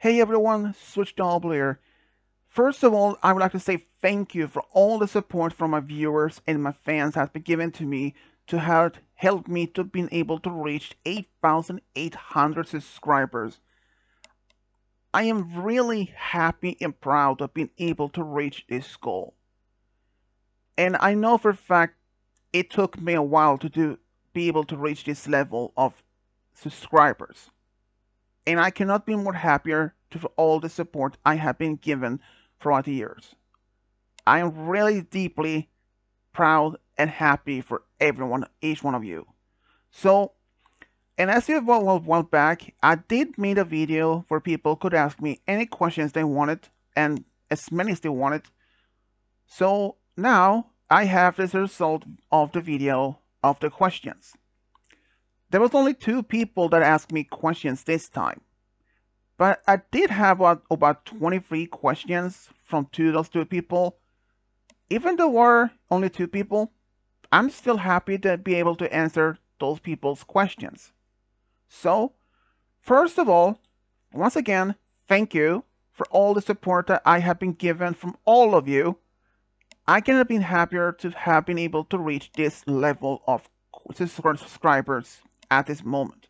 Hey everyone, Switch Double here. First of all, I would like to say thank you for all the support from my viewers and my fans has been given to me to help me to being able to reach 8,800 subscribers. I am really happy and proud of being able to reach this goal. And I know for a fact it took me a while be able to reach this level of subscribers. And I cannot be more happier for all the support I have been given throughout the years. I am really deeply proud and happy for everyone, each one of you. So, and as you a while back, I did make a video where people could ask me any questions they wanted, and as many as they wanted. So now I have this result of the video of the questions. There was only 2 people that asked me questions this time. But I did have about 23 questions from those 2 people. Even though there were only 2 people, I'm still happy to be able to answer those people's questions. So, first of all, once again, thank you for all the support that I have been given from all of you. I cannot have been happier to have been able to reach this level of subscribers at this moment.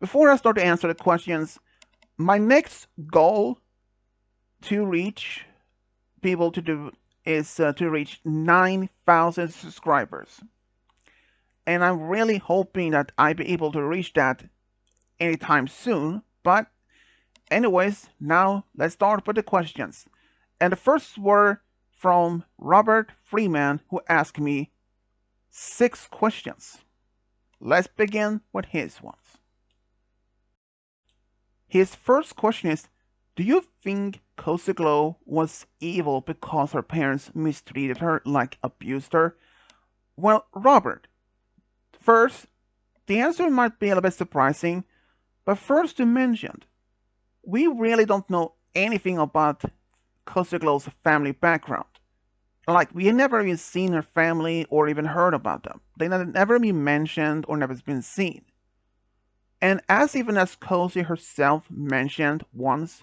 Before I start to answer the questions, my next goal to reach people to do is to reach 9,000 subscribers. And I'm really hoping that I'll be able to reach that anytime soon. But anyways, now let's start with the questions. And the first were from Robert Freeman, who asked me 6 questions. Let's begin with his ones. His first question is, do you think Cozy Glow was evil because her parents mistreated her, like abused her? Well, Robert, first, the answer might be a little bit surprising, but first to mention, we really don't know anything about Cozy Glow's family background. Like, we had never even seen her family or even heard about them. They never been mentioned or never been seen. And as Cozy herself mentioned once,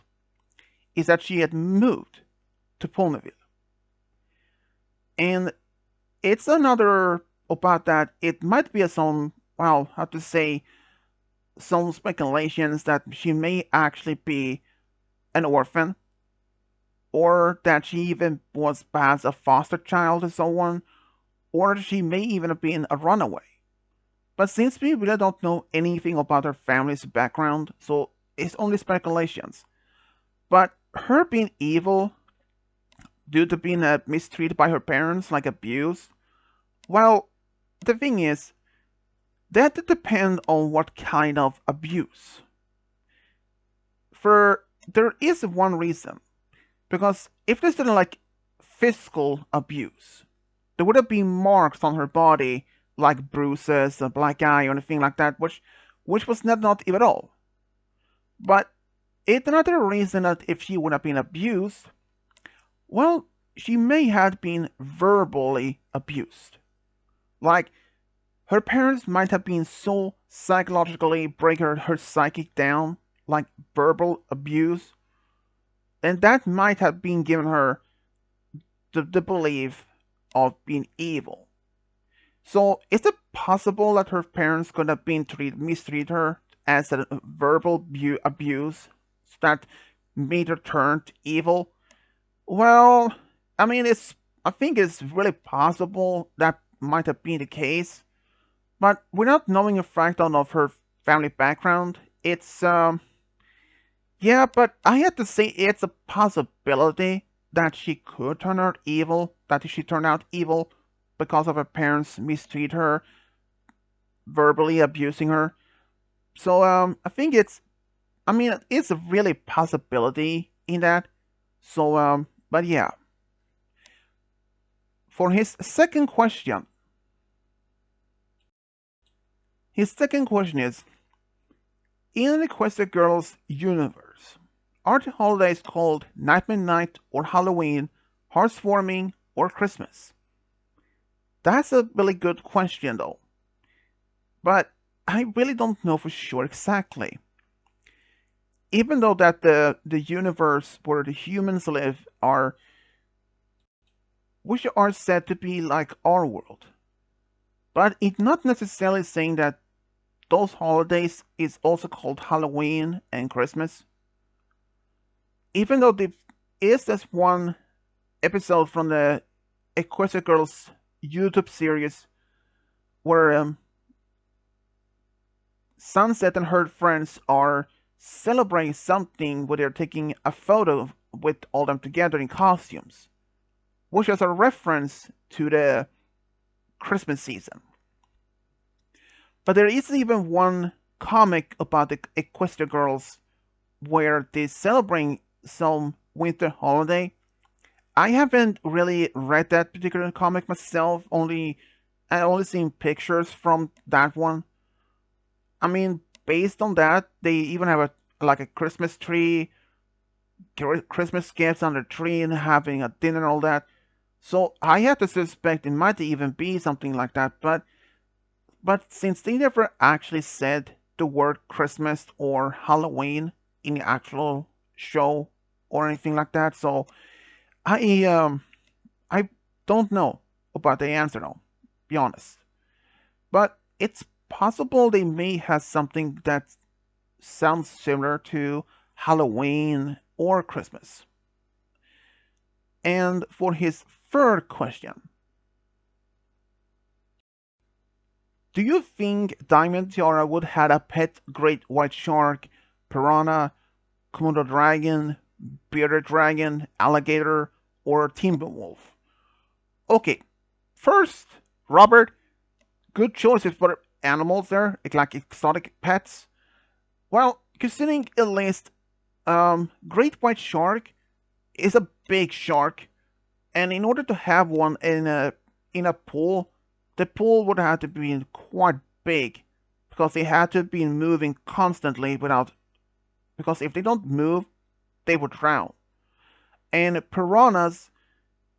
is that she had moved to Ponyville. And it's another about that. It might be some, well, how to say, some speculations that she may actually be an orphan, or that she even was perhaps a foster child or someone, or she may even have been a runaway. But since we really don't know anything about her family's background, so it's only speculations. But her being evil due to being mistreated by her parents, like abused, well, the thing is, that would depend on what kind of abuse. For there is one reason, because if this is like physical abuse, there would have been marks on her body like bruises, a black eye, or anything like that, which was not evil at all. But it's another reason that if she would have been abused, well, she may have been verbally abused. Like, her parents might have been so psychologically breaking her psychic down, like verbal abuse, and that might have been given her the belief of being evil. So, is it possible that her parents could have been mistreated her as a verbal abuse that made her turn evil? Well, I mean, I think it's really possible that might have been the case, but without knowing a fraction of her family background, yeah, but I have to say it's a possibility that she could turn out evil, that she turned out evil because of her parents mistreat her, verbally abusing her. So, I think I mean, it's a really possibility in that. So, but yeah. For his second question is, in the Quester Girls universe, are the holidays called Nightmare Night or Halloween, Heartwarming, or Christmas? That's a really good question though. But I really don't know for sure exactly. even though that the universe where the humans live are which are said to be like our world. But it's not necessarily saying that those holidays is also called Halloween and Christmas. Even though there is this one episode from the Equestria Girls YouTube series where Sunset and her friends are celebrating something where they're taking a photo with all them together in costumes, which is a reference to the Christmas season. But there is even one comic about the Equestria Girls where they celebrate some winter holiday. I haven't really read that particular comic myself. I only seen pictures from that one. I mean, based on that, they even have a Christmas tree, Christmas gifts on the tree, and having a dinner and all that. So I have to suspect it might even be something like that. But since they never actually said the word Christmas or Halloween in the actual show or anything like that, so I don't know about the answer now, be honest. But it's possible they may have something that sounds similar to Halloween or Christmas. And for his third question, do you think Diamond Tiara would have a pet great white shark, piranha, Komodo dragon, bearded dragon, alligator, or timber wolf? Okay, first, Robert, good choices for animals there, like exotic pets. Well, considering a list, great white shark is a big shark, and in order to have one in a pool, the pool would have to be quite big because they had to be moving constantly without because if they don't move, they would drown. And piranhas,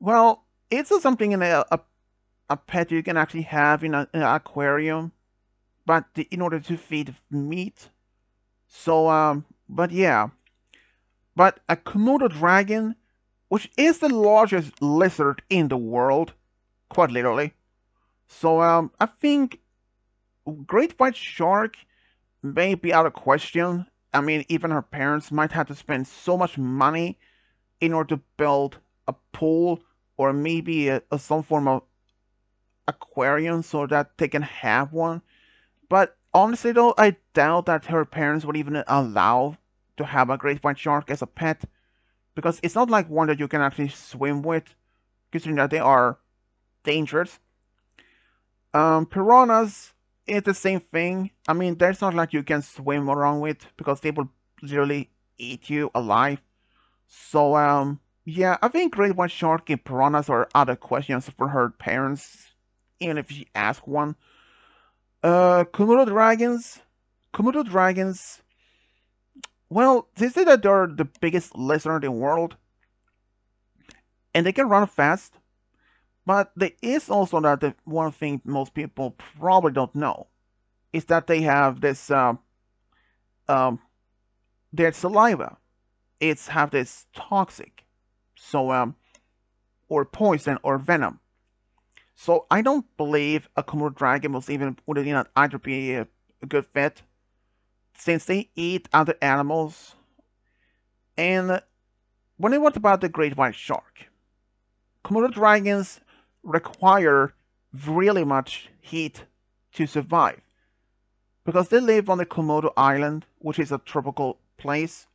well, it's something in a pet you can actually have in an aquarium, but in order to feed meat. So but yeah, but a Komodo dragon, which is the largest lizard in the world, quite literally. So I think great white shark may be out of question. I mean, even her parents might have to spend so much money in order to build a pool or maybe some form of aquarium so that they can have one. But honestly, though, I doubt that her parents would even allow to have a great white shark as a pet because it's not like one that you can actually swim with, considering that they are dangerous. Piranhas, it's the same thing. I mean, there's not like you can swim around with because they will literally eat you alive. So, yeah, I think great white shark and piranhas are other questions for her parents, even if she asked one. Komodo dragons. Komodo dragons. Well, they say that they're the biggest lizard in the world, and they can run fast. But there is also that the one thing most people probably don't know is that they have this um their saliva. It's have this toxic, so or poison or venom. So I don't believe a Komodo dragon would even either be a good fit since they eat other animals. And when I what about the great white shark? Komodo dragons require really much heat to survive because they live on the Komodo Island, which is a tropical place.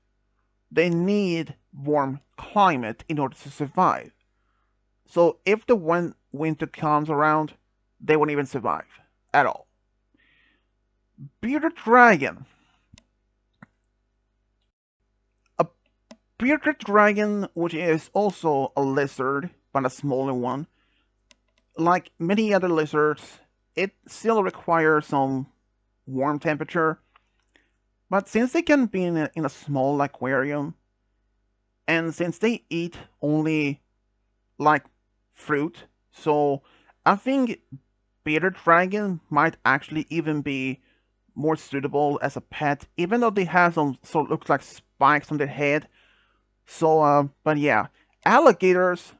They need warm climate in order to survive. So if the winter comes around, they won't even survive at all. Bearded dragon. A bearded dragon, which is also a lizard, but a smaller one, like many other lizards, it still requires some warm temperature. But since they can be in a small aquarium, and since they eat only like fruit, so I think bearded dragon might actually even be more suitable as a pet, even though they have some sort of looks like spikes on their head. So, but yeah, alligators.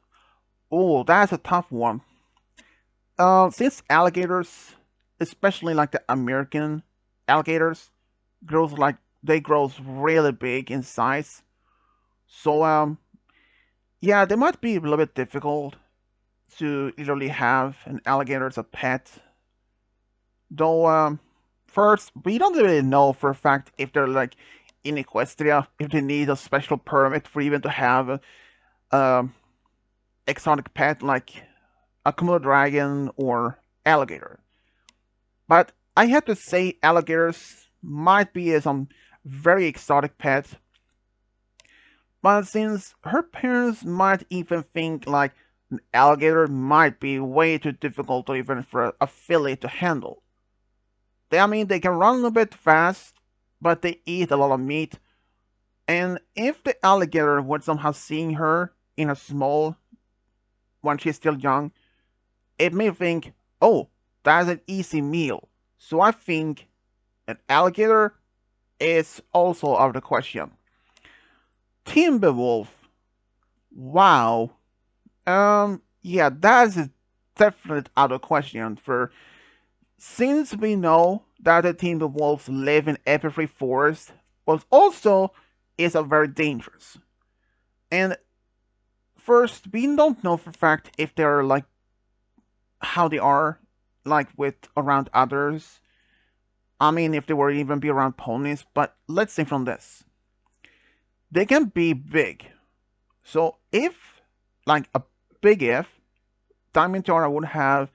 Oh, that's a tough one. Since alligators, especially like the American alligators, grows like they grows really big in size. So, yeah, they might be a little bit difficult to literally have an alligator as a pet. Though, first, we don't really know for a fact if they're like in Equestria, if they need a special permit for even to have a um, exotic pet like a Komodo dragon or alligator. But I have to say, alligators might be some very exotic pets. But since her parents might even think like an alligator might be way too difficult to even for a filly to handle. I mean, they can run a bit fast, but they eat a lot of meat. And if the alligator would somehow seeing her in a small when she's still young, it may think, oh, that's an easy meal. So I think an alligator is also out of the question. Timberwolf. Wow. Yeah, that's a definite out of question for since we know that the Timberwolves live in epiphyte forest, but also is a very dangerous. And first, we don't know for a fact if they're like how they are like with around others. I mean, if they were even be around ponies, but let's say from this, they can be big. So if like a big if Diamondora would have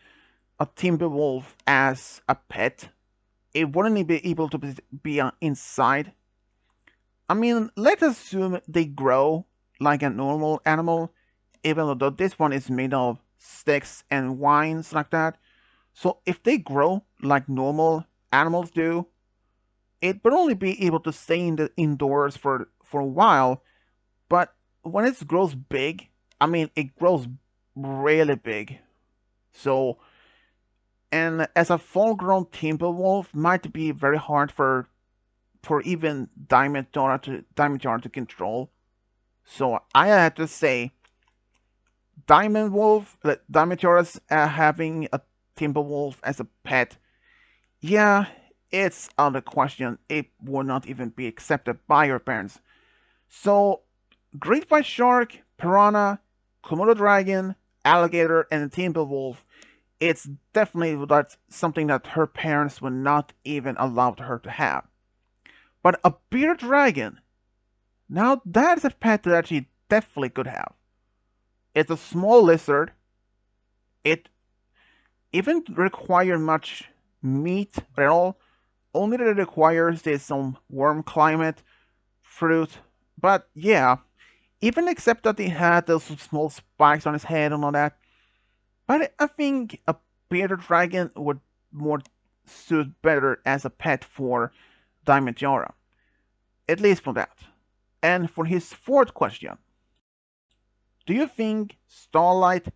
a timber wolf as a pet, it wouldn't be able to be inside. I mean, let's assume they grow like a normal animal, even though this one is made of sticks and vines like that. So if they grow like normal animals do, it would only be able to stay in the indoors for a while. But when it grows big, I mean, it grows really big. So, and as a full-grown timber wolf, might be very hard for even Diamond Dora to control. So I had to say, Diamond Wolf, Diamond Dora's having a timber wolf as a pet. Yeah, it's out of question. It would not even be accepted by your parents. So, great white shark, piranha, Komodo dragon, alligator, and timber wolf. It's definitely that's something that her parents would not even allow her to have. But a bearded dragon, now that's a pet that she definitely could have. It's a small lizard. It even require much meat at all. Only that it requires is some warm climate, fruit. But yeah, even except that he had those small spikes on his head and all that. But I think a bearded dragon would more suit better as a pet for Diamond at least for that. And for his fourth question, do you think Starlight,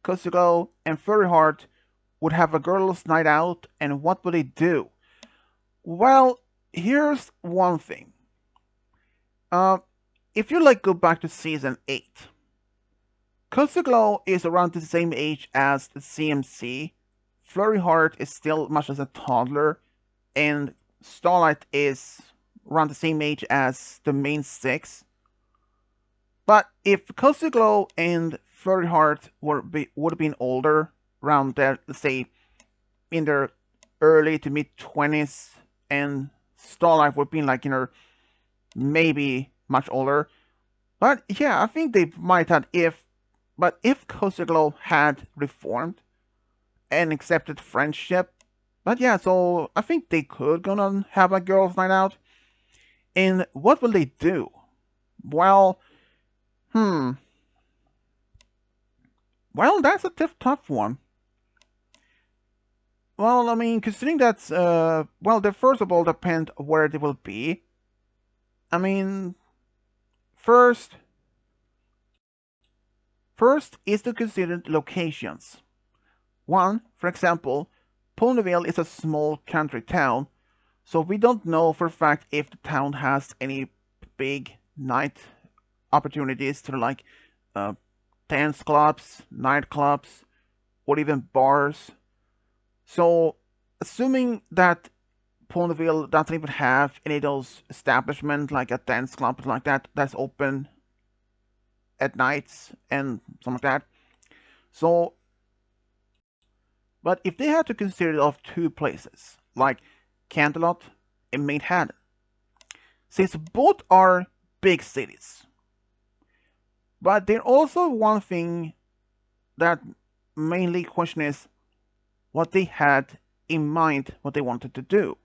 Kusugo, and Furryheart would have a girls' night out, and what would they do? Well, here's one thing. Uh, if you like go back to season 8, Kusugo is around the same age as the CMC, Flurry Heart is still much as a toddler, and Starlight is around the same age as the main 6. But if Kusugo and Flurry Heart would have been older, around their, let's say, in their early to mid 20s, and Starlight would be like in her maybe much older. But yeah, I think they might have if Kusugo had reformed and accepted friendship. But yeah, so I think they could gonna have a girls' night out. And what will they do? Well, hmm. Well, that's a tough one. Well, I mean, considering that's well, the first of all depend where they will be. I mean, first, first is to consider locations. One, for example, Ponyville is a small country town, So we don't know for a fact if the town has any big night opportunities to like uh, dance clubs, nightclubs, or even bars. So assuming that Ponyville doesn't even have any of those establishments like a dance club like that that's open at nights and something like that. So, but if they had to consider of two places like Canterlot and Manhattan, since both are big cities, but there's also one thing that mainly question is what they had in mind, what they wanted to do.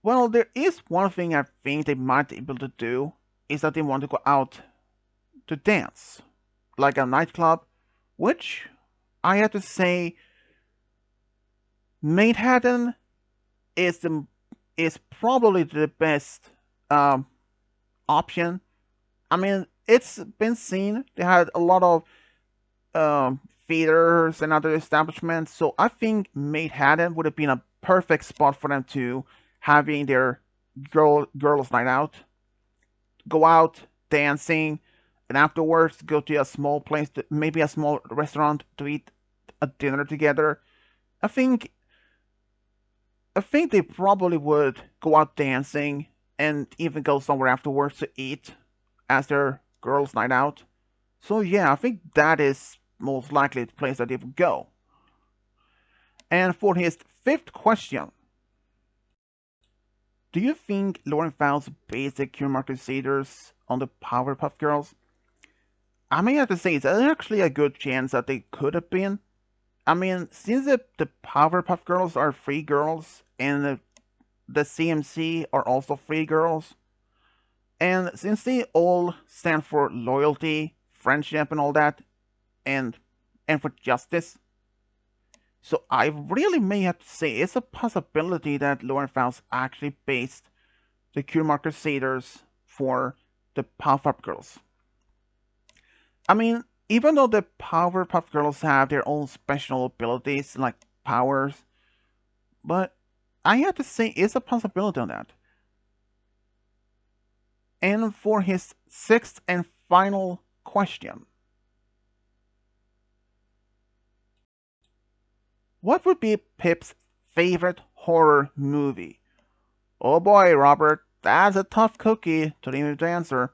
Well, there is one thing I think they might be able to do is that they want to go out to dance, like a nightclub, which I have to say, Manhattan is the is probably the best um, option. I mean, it's been seen they had a lot of theaters and other establishments, so I think Manhattan would have been a perfect spot for them to having their girls' night out, go out dancing, and afterwards go to a small place, maybe a small restaurant to eat a dinner together. I think I think they probably would go out dancing and even go somewhere afterwards to eat as their girls' night out. So yeah, I think that is most likely the place that they would go. And for his fifth question, do you think Lauren Fowles based the Cure Crusaders on the Powerpuff Girls? I may have to say it's actually a good chance that they could have been. I mean, since the Powerpuff Girls are free girls and the CMC are also free girls, and since they all stand for loyalty, friendship, and all that, and for justice, so I really may have to say it's a possibility that Lauren Faust actually based the Cure Crusaders for the Powerpuff Girls. I mean, even though the Powerpuff Girls have their own special abilities like powers, but I have to say it's a possibility on that. And for his sixth and final question, what would be Pip's favorite horror movie? Oh boy, Robert, that's a tough cookie to even answer.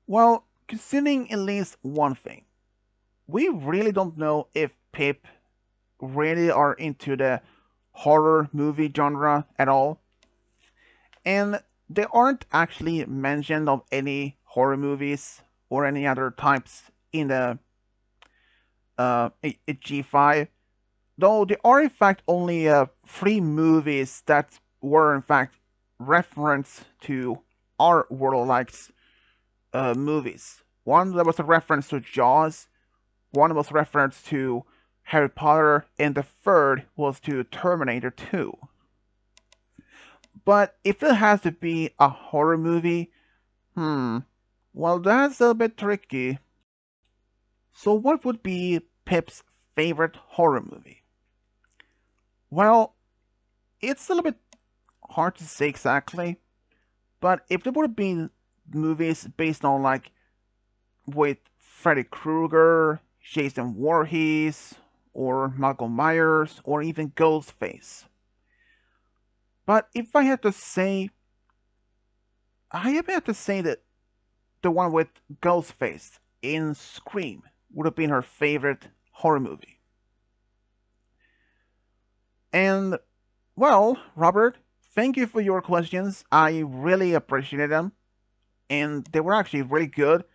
Well, considering at least one thing, we really don't know if Pip really are into the horror movie genre at all. And they aren't actually mentioned of any horror movies or any other types in the G5. Though there are in fact only three movies that were in fact reference to our world likes movies. One that was a reference to Jaws, one was reference to Harry Potter, and the third was to Terminator 2. But if it has to be a horror movie, well, that's a bit tricky. So, what would be Pip's favorite horror movie? Well, it's a little bit hard to say exactly, but if there would have been movies based on like with Freddy Krueger, Jason Voorhees, or Michael Myers, or even Ghostface. But if I had to say, I have to say that the one with Ghostface in Scream would have been her favorite horror movie. And, well, Robert, thank you for your questions. I really appreciated them. And they were actually really good.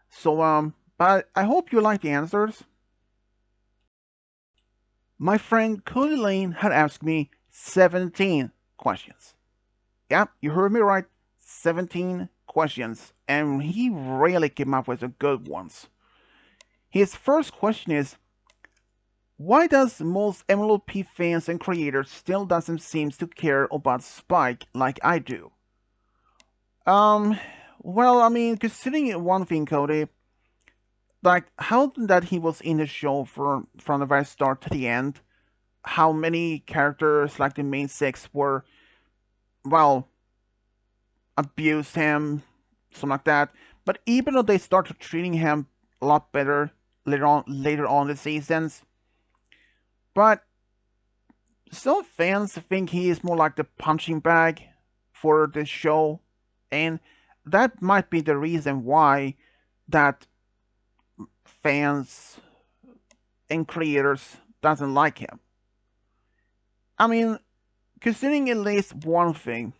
So, but I hope you like the answers. My friend Cody Lane had asked me 17 questions. Yeah, you heard me right. 17 questions. And he really came up with some good ones. His first question is, why does most MLP fans and creators still doesn't seem to care about Spike like I do? Um, well, I mean, considering one thing, Cody, like how that he was in the show from the very start to the end, how many characters like the main six were, well, abused him, something like that. But even though they started treating him a lot better later on the seasons, but some fans think he is more like the punching bag for the show, and that might be the reason why that fans and creators doesn't like him. I mean, considering at least one thing,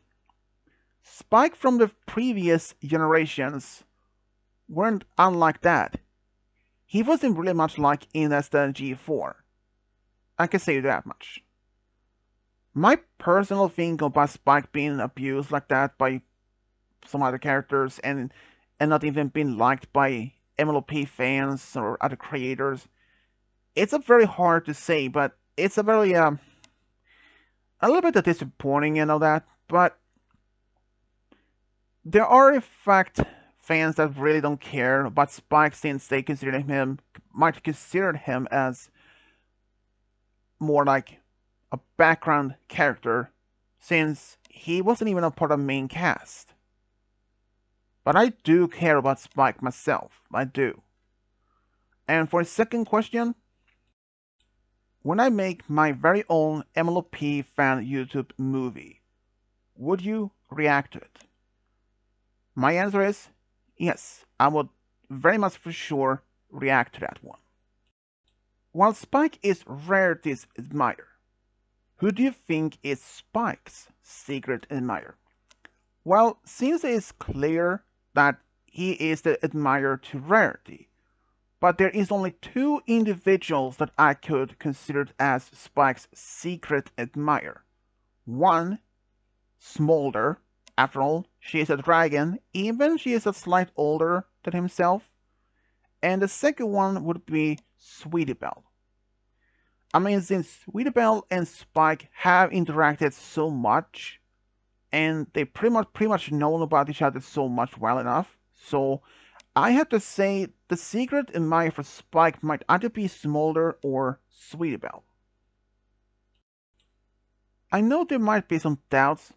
Spike from the previous generations weren't unlike that. He wasn't really much like in as the G4. I can say that much. My personal thing about Spike being abused like that by some other characters and not even being liked by MLP fans or other creators, it's a very hard to say, but it's a very a little bit disappointing and all that. But there are in fact fans that really don't care about Spike since they might consider him as more like a background character since he wasn't even a part of the main cast. But I do care about Spike myself. I do. And for the second question, when I make my very own MLP fan YouTube movie, would you react to it? My answer is yes, I would very much for sure react to that one. While Spike is Rarity's admirer, who do you think is Spike's secret admirer? Well, since it is clear that he is the admirer to Rarity, but there is only two individuals that I could consider as Spike's secret admirer. One, Smolder. After all, she is a dragon, even she is a slight older than himself. And the second one would be Sweetie Belle. I mean, since Sweetie Belle and Spike have interacted so much, and they pretty much know about each other so much well enough, so I have to say the secret admirer for Spike might either be Smolder or Sweetie Belle. I know there might be some doubts,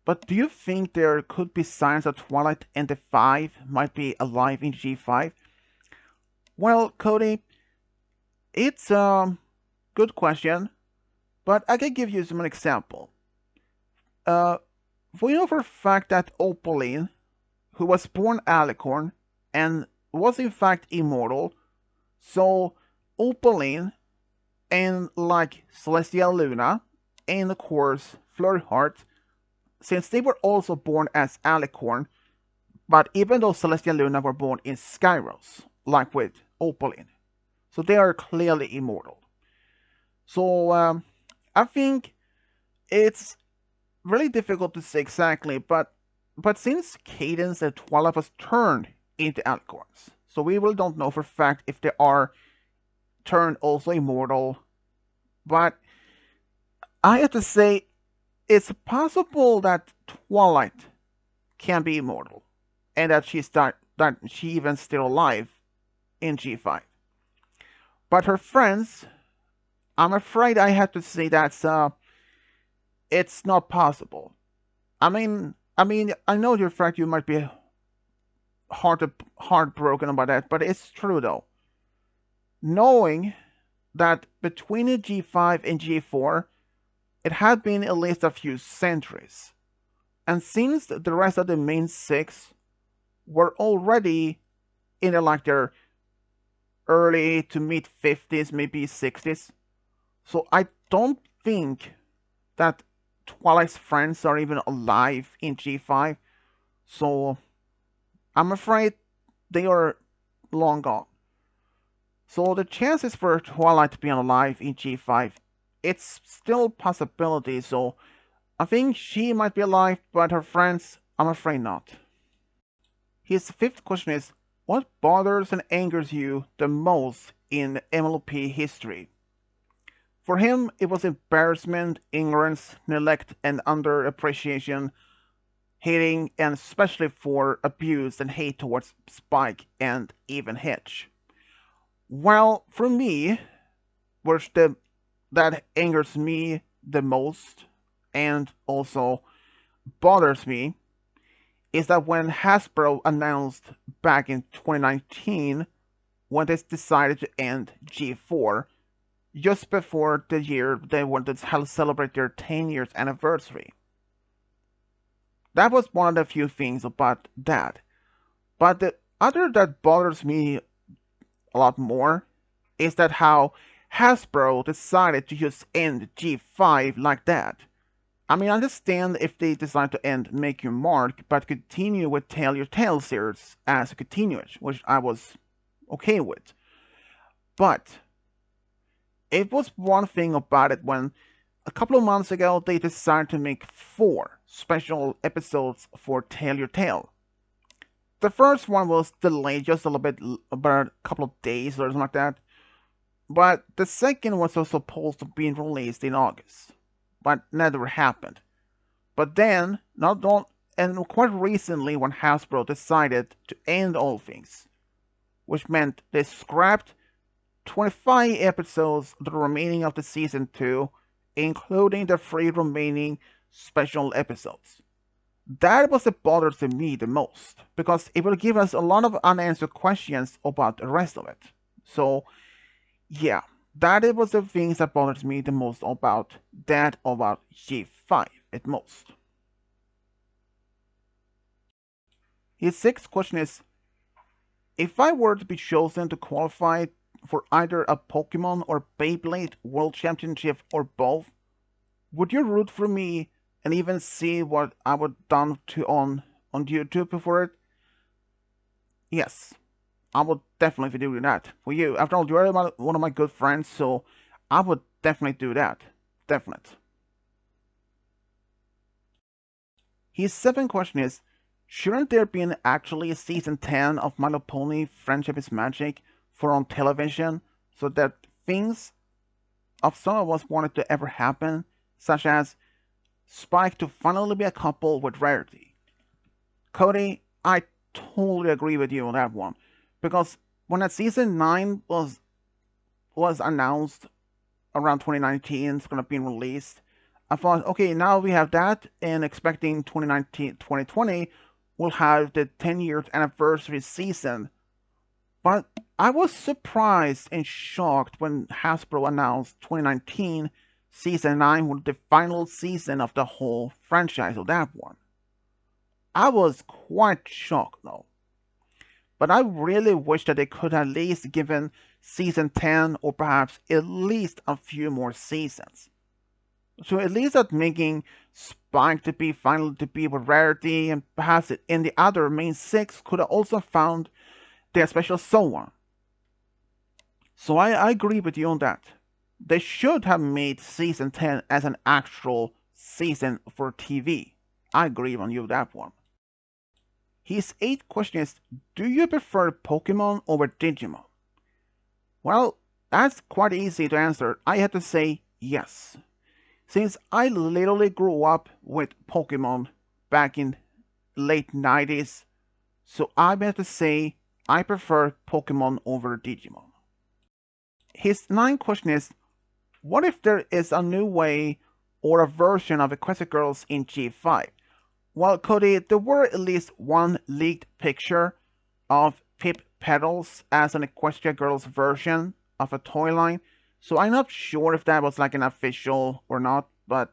but do you think there could be signs that Twilight and the Five might be alive in G5? Well, Cody, it's a good question, but I can give you some example. Uh, we know for a fact that Opaline, who was born Alicorn and was in fact immortal, so Opaline and like Celestia Luna and of course Flurryheart, since they were also born as Alicorn, but even though Celestia Luna were born in Skyros, like with Opaline, so they are clearly immortal. So I think it's really difficult to say exactly, but since Cadance and Twilight was turned into Alicorns, so we really don't know for a fact if they are turned also immortal. But I have to say, it's possible that Twilight can be immortal, and that she even still alive in G5. But her friends, I'm afraid I have to say that it's not possible. I know you're afraid you might be heartbroken about that, but it's true though. Knowing that between the G5 and G4, it had been at least a few centuries. And since the rest of the main six were already in their early to mid 50s, maybe 60s, so I don't think that Twilight's friends are even alive in G5. So I'm afraid they are long gone. So the chances for Twilight being alive in G5, it's still a possibility. So I think she might be alive, but her friends, I'm afraid not. His fifth question is, what bothers and angers you the most in MLP history? For him, it was embarrassment, ignorance, neglect, and underappreciation, hating, and especially for abuse and hate towards Spike and even Hitch. Well, for me, was the that angers me the most and also bothers me is that when Hasbro announced back in 2019 when they decided to end G4, just before the year they wanted to celebrate their 10 years anniversary. That was one of the few things about that. But the other that bothers me a lot more is that how Hasbro decided to just end G5 like that. I mean, I understand if they decide to end Make Your Mark, but continue with Tell Your Tale series as a continuation, which I was okay with. But it was one thing about it when a couple of months ago they decided to make 4 special episodes for Tell Your Tale. The first one was delayed just a little bit, about a couple of days or something like that. But the second was also supposed to be released in August, but never happened. But then, not all, and quite recently, when Hasbro decided to end all things, which meant they scrapped 25 episodes the remaining of the season 2, including the 3 remaining special episodes. That was what bothers me the most, because it will give us a lot of unanswered questions about the rest of it. So, yeah, that was the things that bothers me the most about G5 at most. His sixth question is, if I were to be chosen to qualify for either a Pokemon or Beyblade World Championship or both, would you root for me and even see what I would done to on YouTube for it? Yes, I would definitely be doing that for you. After all, you're one of my good friends, so I would definitely do that. Definite. His seventh question is, shouldn't there be actually a season 10 of My Little Pony Friendship is Magic for on television so that things of some of us wanted to ever happen, such as Spike to finally be a couple with Rarity? Cody, I totally agree with you on that one. Because when that season 9 was announced around 2019, it's gonna be released, I thought, okay, now we have that, and expecting 2019, 2020, we'll have the 10 years anniversary season. But I was surprised and shocked when Hasbro announced 2019 season 9 was the final season of the whole franchise of that one. I was quite shocked though. But I really wish that they could at least given season 10 or perhaps at least a few more seasons. So at least at making Spike to be finally to be with Rarity and perhaps in the other main 6 could have also found their special someone. So I agree with you on that. They should have made season 10 as an actual season for TV. I agree on you with that one. His eighth question is, do you prefer Pokemon over Digimon? Well, that's quite easy to answer. I have to say yes. Since I literally grew up with Pokemon back in late 90s, so I have to say I prefer Pokemon over Digimon. His ninth question is, what if there is a new way or a version of Equestria Girls in G5? Well, Cody, there were at least one leaked picture of Pip Petals as an Equestria Girls version of a toy line, so I'm not sure if that was like an official or not, but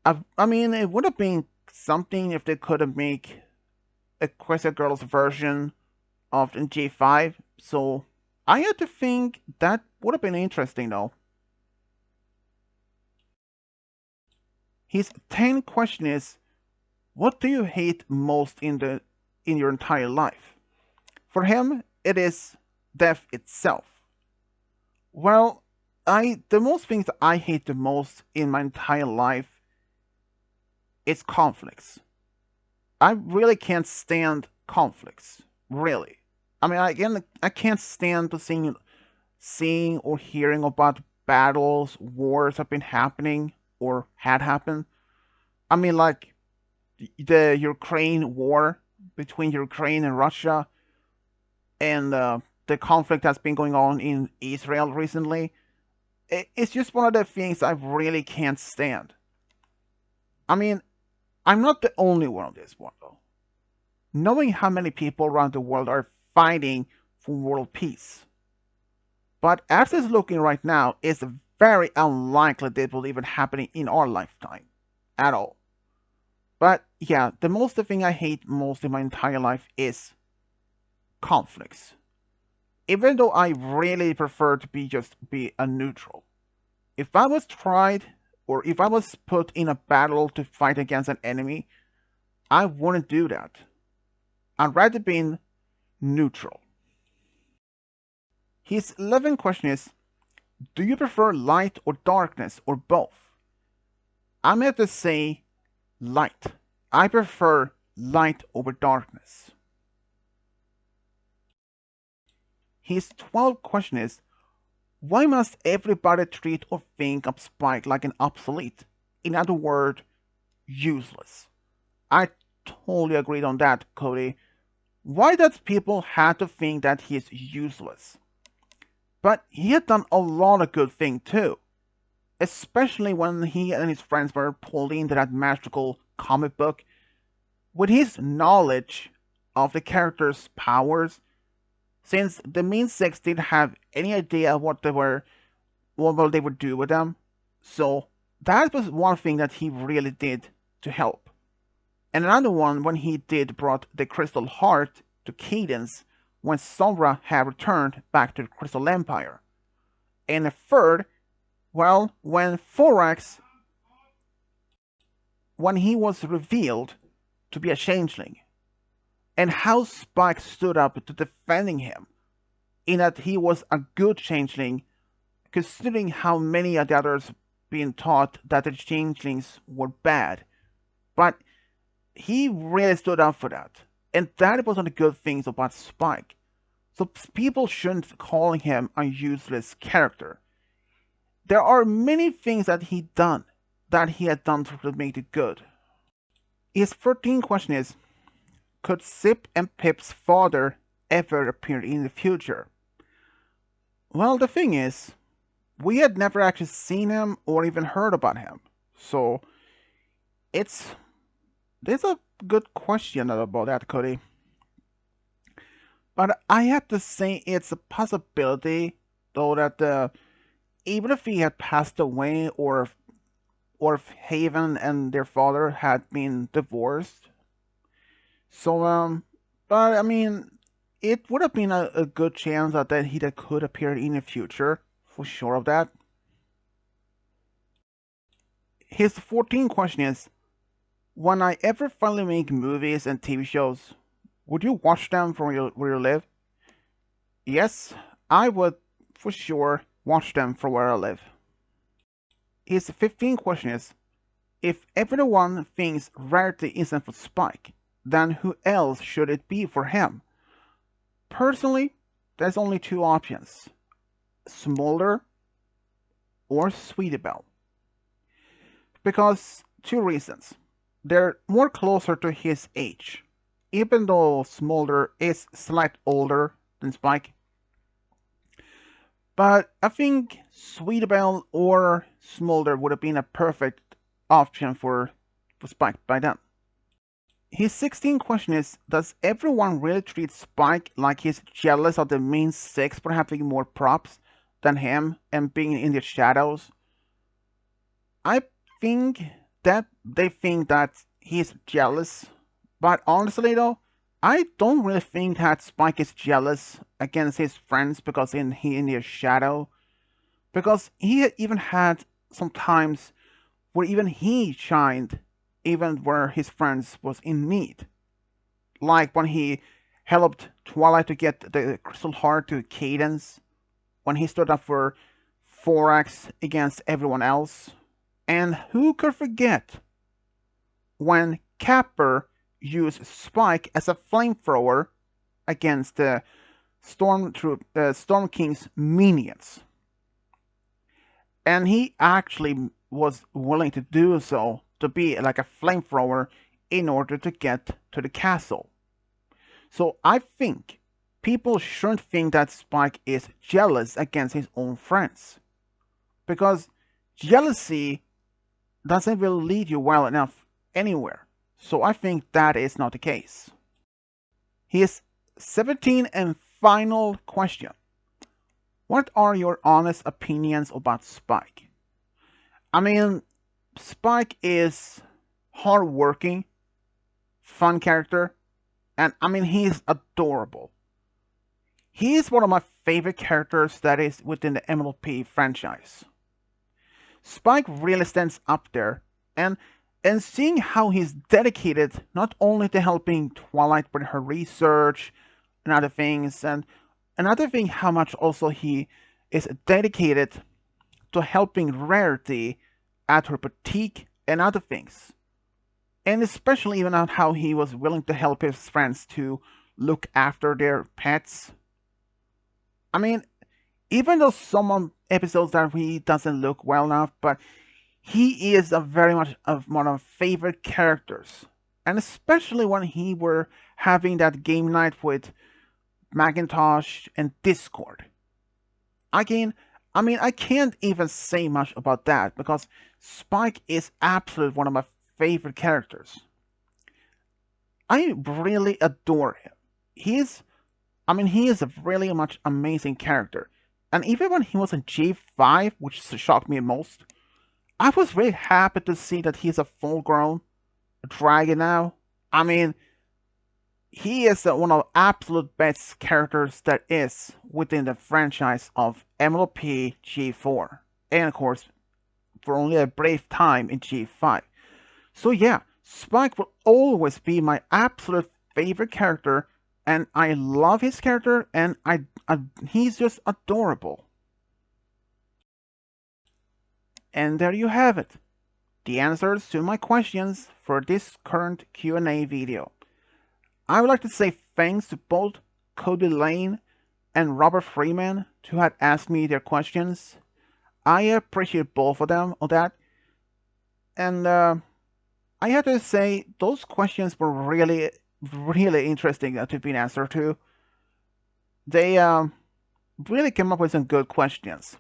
I mean, it would have been something if they could have made Equestria Girls version of G5, so I had to think that would have been interesting though. His 10th question is, what do you hate most in your entire life? For him, it is death itself. Well, the most things I hate the most in my entire life is conflicts. I really can't stand conflicts. Really. I mean, I can't stand to seeing or hearing about battles, wars have been happening or had happened. I mean, like the Ukraine war between Ukraine and Russia, and the conflict that's been going on in Israel recently. It's just one of the things I really can't stand. I mean, I'm not the only one on this one, though. Knowing how many people around the world are fighting for world peace. But as it's looking right now, it's very unlikely that will even happen in our lifetime. At all. But yeah, the thing I hate most in my entire life is conflicts. Even though I really prefer to be a neutral. If I was tried or if I was put in a battle to fight against an enemy, I wouldn't do that. I'd rather be neutral. His 11th question is, do you prefer light or darkness or both? I'm going to say light. I prefer light over darkness. His 12th question is, why must everybody treat or think of Spike like an obsolete? In other words, useless. I totally agreed on that, Cody. Why does people have to think that he's useless? But he had done a lot of good things too. Especially when he and his friends were pulled into that magical comic book. With his knowledge of the character's powers, since the main six didn't have any idea what they would do with them. So that was one thing that he really did to help. And another one when he did brought the Crystal Heart to Cadance when Sombra had returned back to the Crystal Empire. And a third, well, when Thorax, when he was revealed to be a changeling, and how Spike stood up to defending him, in that he was a good changeling, considering how many of the others being taught that the changelings were bad. But he really stood up for that. And that was one of the good things about Spike. So people shouldn't call him a useless character. There are many things that he had done to make it good. His 13th question is, could Zip and Pip's father ever appear in the future? Well, the thing is, we had never actually seen him or even heard about him. So there's a good question about that, Cody. But I have to say it's a possibility, though, that even if he had passed away or if Haven and their father had been divorced. So but I mean, it would have been a good chance that he could appear in the future, for sure of that. His 14th question is, when I ever finally make movies and TV shows, would you watch them from where you live? Yes, I would for sure watch them from where I live. His 15th question is, if everyone thinks Rarity isn't for Spike, then who else should it be for him? Personally, there's only two options, Smolder or Sweetie Belle. Because two reasons. They're more closer to his age. Even though Smolder is slightly older than Spike. But I think Sweetie Belle or Smolder would have been a perfect option for Spike by then. His 16th question is, does everyone really treat Spike like he's jealous of the main six for having more props than him and being in the shadows? I think that they think that he's jealous, but honestly though, I don't really think that Spike is jealous against his friends because he in their shadow. Because he even had some times where even he shined, even where his friends was in need. Like when he helped Twilight to get the Crystal Heart to Cadance, when he stood up for Thorax against everyone else. And who could forget when Capper used Spike as a flamethrower against the Storm King's minions. And he actually was willing to do so, to be like a flamethrower in order to get to the castle. So I think people shouldn't think that Spike is jealous against his own friends. because jealousy doesn't really lead you well enough anywhere. So I think that is not the case. His 17 and final question. What are your honest opinions about Spike? I mean, Spike is hardworking, fun character, and I mean, he's adorable. He is one of my favorite characters that is within the MLP franchise. Spike really stands up there, and seeing how he's dedicated not only to helping Twilight with her research and other things, and another thing how much also he is dedicated to helping Rarity at her boutique and other things. And especially even on how he was willing to help his friends to look after their pets. I mean, even though some episodes that he doesn't look well enough, but he is a very much of one of my favorite characters. And especially when he were having that game night with Macintosh and Discord. Again, I mean, I can't even say much about that because Spike is absolutely one of my favorite characters. I really adore him. He is a really much amazing character. And even when he was in G5, which shocked me most, I was really happy to see that he's a full-grown dragon now. I mean, he is one of the absolute best characters that is within the franchise of MLP G4. And of course, for only a brief time in G5. So yeah, Spike will always be my absolute favorite character, and I love his character, and he's just adorable. And there you have it, the answers to my questions for this current Q&A video. I would like to say thanks to both Cody Lane and Robert Freeman who had asked me their questions. I appreciate both of them on that. And I have to say those questions were really, really interesting to be answered to. They really came up with some good questions.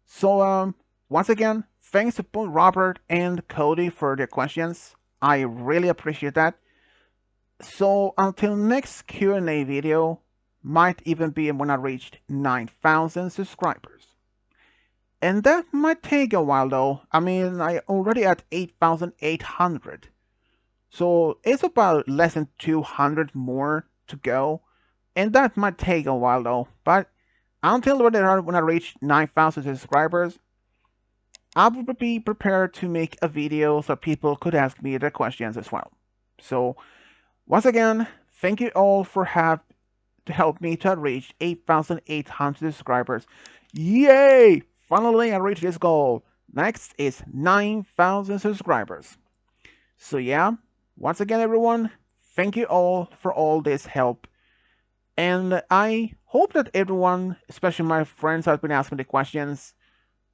So once again, thanks to both Robert and Cody for their questions. I really appreciate that. So until next Q&A video, might even be when I reached 9,000 subscribers. And that might take a while though. I mean, I already at 8,800. So it's about less than 200 more to go. And that might take a while though. But until when I reach 9,000 subscribers, I will be prepared to make a video so people could ask me their questions as well. So once again, thank you all for to help me to reach 8,800 subscribers. Yay! Finally, I reached this goal. Next is 9,000 subscribers. So yeah, once again, everyone, thank you all for all this help. And I hope that everyone, especially my friends who have been asking the questions,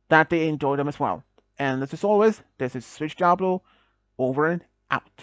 that they enjoy them as well. And as always, this is Switch Diablo, over and out.